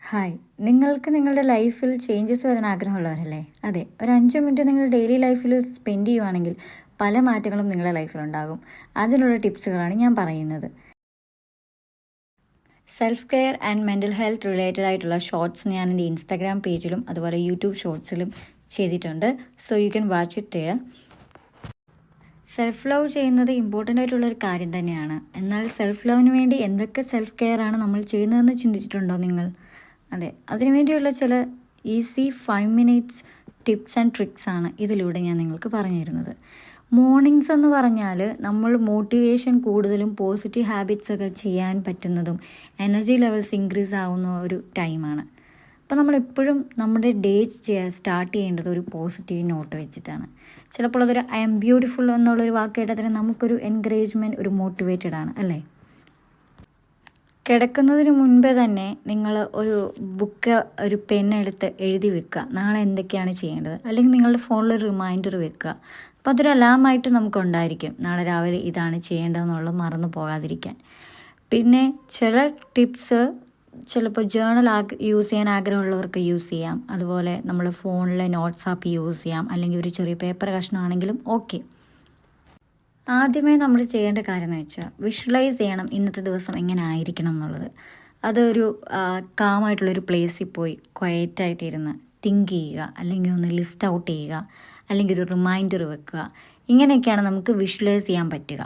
Hi, നിങ്ങൾക്ക് നിങ്ങളുടെ ലൈഫിൽ ചേഞ്ചസ് വരാൻ ആഗ്രഹമുള്ളവരല്ലേ? അതെ, ഒരു 5 മിനിറ്റ് നിങ്ങൾ ഡെയിലി ലൈഫിൽ സ്പെൻഡ് ചെയ്യുവാണെങ്കിൽ പല മാറ്റങ്ങളും നിങ്ങളുടെ ലൈഫിലുണ്ടാകും. അതിനുള്ള ടിപ്സുകളാണ് ഞാൻ പറയുന്നത്. Self care and mental health related ആയിട്ടുള്ള ഷോർട്സ് ഞാൻ എൻ്റെ ഇൻസ്റ്റാഗ്രാം പേജിലും അതുപോലെ യൂട്യൂബ് ഷോർട്സിലും ചെയ്തിട്ടുണ്ട്. So you can watch it there. Self love ചെയ്യുന്നത് ഇമ്പോർട്ടൻ്റ് ആയിട്ടുള്ളൊരു കാര്യം തന്നെയാണ്. എന്നാൽ സെൽഫ് ലവിന് വേണ്ടി എന്തൊക്കെ സെൽഫ് കെയർ ആണ് നമ്മൾ ചെയ്യുന്നതെന്ന് ചിന്തിച്ചിട്ടുണ്ടോ നിങ്ങൾ? അതെ, അതിനുവേണ്ടിയുള്ള ചില easy 5 minutes tips and tricks ആണ് ഇതിലൂടെ ഞാൻ നിങ്ങൾക്ക് പറഞ്ഞു തരുന്നത്. മോർണിംഗ്സ് എന്ന് പറഞ്ഞാൽ നമ്മൾ മോട്ടിവേഷൻ കൂടുതലും പോസിറ്റീവ് ഹാബിറ്റ്സ് ഒക്കെ ചെയ്യാൻ പറ്റുന്നതും എനർജി ലെവൽസ് ഇൻക്രീസ് ആവുന്ന ഒരു ടൈമാണ്. അപ്പോൾ നമ്മളെപ്പോഴും നമ്മുടെ ഡേ സ്റ്റാർട്ട് ചെയ്യേണ്ടത് ഒരു പോസിറ്റീവ് നോട്ട് വെച്ചിട്ടാണ്. ചിലപ്പോൾ അതൊരു ഐ എം ബ്യൂട്ടിഫുൾ എന്നുള്ളൊരു വാക്ക് കേട്ടാൽ തന്നെ നമുക്കൊരു എൻകറേജ്മെൻറ്റ്, ഒരു മോട്ടിവേറ്റഡ് ആണ് അല്ലേ? കിടക്കുന്നതിന് മുൻപേ തന്നെ നിങ്ങൾ ഒരു ബുക്ക്, ഒരു പെണ്ണെടുത്ത് എഴുതി വെക്കുക, നാളെ എന്തൊക്കെയാണ് ചെയ്യേണ്ടത്. അല്ലെങ്കിൽ നിങ്ങളുടെ ഫോണിൽ ഒരു റിമൈൻഡർ വെക്കുക. അപ്പോൾ അതൊരു അലാമായിട്ട് നമുക്കുണ്ടായിരിക്കും, നാളെ രാവിലെ ഇതാണ് ചെയ്യേണ്ടതെന്നുള്ളത് മറന്നു പോകാതിരിക്കാൻ. പിന്നെ ചില ടിപ്സ് ചിലപ്പോൾ ജേണൽ യൂസ് ചെയ്യാൻ ആഗ്രഹമുള്ളവർക്ക് യൂസ് ചെയ്യാം. അതുപോലെ നമ്മൾ ഫോണിലെ നോട്ട്സ് ആപ്പ് യൂസ് ചെയ്യാം, അല്ലെങ്കിൽ ഒരു ചെറിയ പേപ്പർ കഷ്ണമാണെങ്കിലും ഓക്കെ. ആദ്യമേ നമ്മൾ ചെയ്യേണ്ട കാര്യം എന്ന് വെച്ചാൽ വിഷ്വലൈസ് ചെയ്യണം ഇന്നത്തെ ദിവസം എങ്ങനെ ആയിരിക്കണം എന്നുള്ളത്. അതൊരു കാമായിട്ടുള്ളൊരു പ്ലേസിൽ പോയി ക്വയറ്റായിട്ടിരുന്ന് തിങ്ക് ചെയ്യുക, അല്ലെങ്കിൽ ഒന്ന് ലിസ്റ്റ് ഔട്ട് ചെയ്യുക, അല്ലെങ്കിൽ ഒരു റിമൈൻഡർ വെക്കുക. ഇങ്ങനെയൊക്കെയാണ് നമുക്ക് വിഷ്വലൈസ് ചെയ്യാൻ പറ്റുക.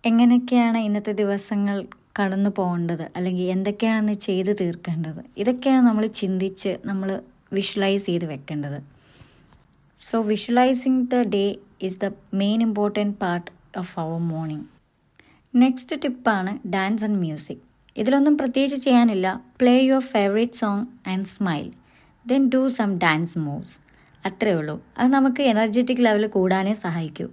എങ്ങനെയൊക്കെയാണ് ഇന്നത്തെ ദിവസങ്ങൾ കടന്നു പോകേണ്ടത്, അല്ലെങ്കിൽ എന്തൊക്കെയാണെന്ന് ചെയ്ത് തീർക്കേണ്ടത്, ഇതൊക്കെയാണ് നമ്മൾ ചിന്തിച്ച് നമ്മൾ വിഷ്വലൈസ് ചെയ്ത് വെക്കേണ്ടത്. So visualizing the day is the main important part of our morning. Next ടിപ്പാണ് ഡാൻസ് ആൻഡ് മ്യൂസിക്. ഇതിലൊന്നും പ്രത്യേകിച്ച് ചെയ്യാനില്ല. Play your favourite song and smile, then do some dance moves. അത്രേ ഉള്ളൂ. അത് നമുക്ക് എനർജറ്റിക് ലെവൽ കൂടാനേ സഹായിക്കൂ.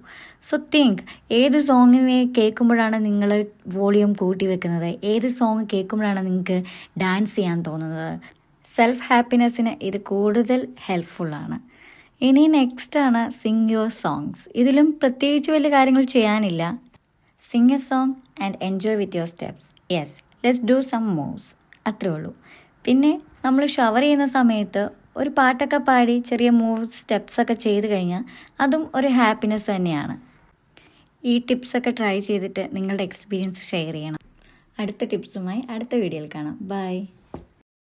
സോ തിങ്ക്, ഏത് സോങ്ങിനെ കേൾക്കുമ്പോഴാണ് നിങ്ങൾ വോളിയം കൂട്ടി വെക്കുന്നത്, ഏത് സോങ് കേൾക്കുമ്പോഴാണ് നിങ്ങൾക്ക് ഡാൻസ് ചെയ്യാൻ തോന്നുന്നത്. സെൽഫ് ഹാപ്പിനെസ്സിന് ഇത് കൂടുതൽ ഹെൽപ്ഫുള്ളാണ്. ഇനി നെക്സ്റ്റ് ആണ് സിങ് യുവർ സോങ്സ്. ഇതിലും പ്രത്യേകിച്ച് വലിയ കാര്യങ്ങൾ ചെയ്യാനില്ല. Sing a song and enjoy with your steps. Yes, let's do some moves. അത്രേ ഉള്ളൂ. പിന്നെ നമ്മൾ ഷവർ ചെയ്യുന്ന സമയത്ത് ഒരു പാട്ടൊക്കെ പാടി ചെറിയ മൂവ്സ്, സ്റ്റെപ്സൊക്കെ ചെയ്ത് കഴിഞ്ഞാൽ അതും ഒരു ഹാപ്പിനെസ് തന്നെയാണ്. ഈ ടിപ്സൊക്കെ ട്രൈ ചെയ്തിട്ട് നിങ്ങളുടെ എക്സ്പീരിയൻസ് ഷെയർ ചെയ്യണം. അടുത്ത ടിപ്സുമായി അടുത്ത വീഡിയോയിൽ കാണാം. ബൈ.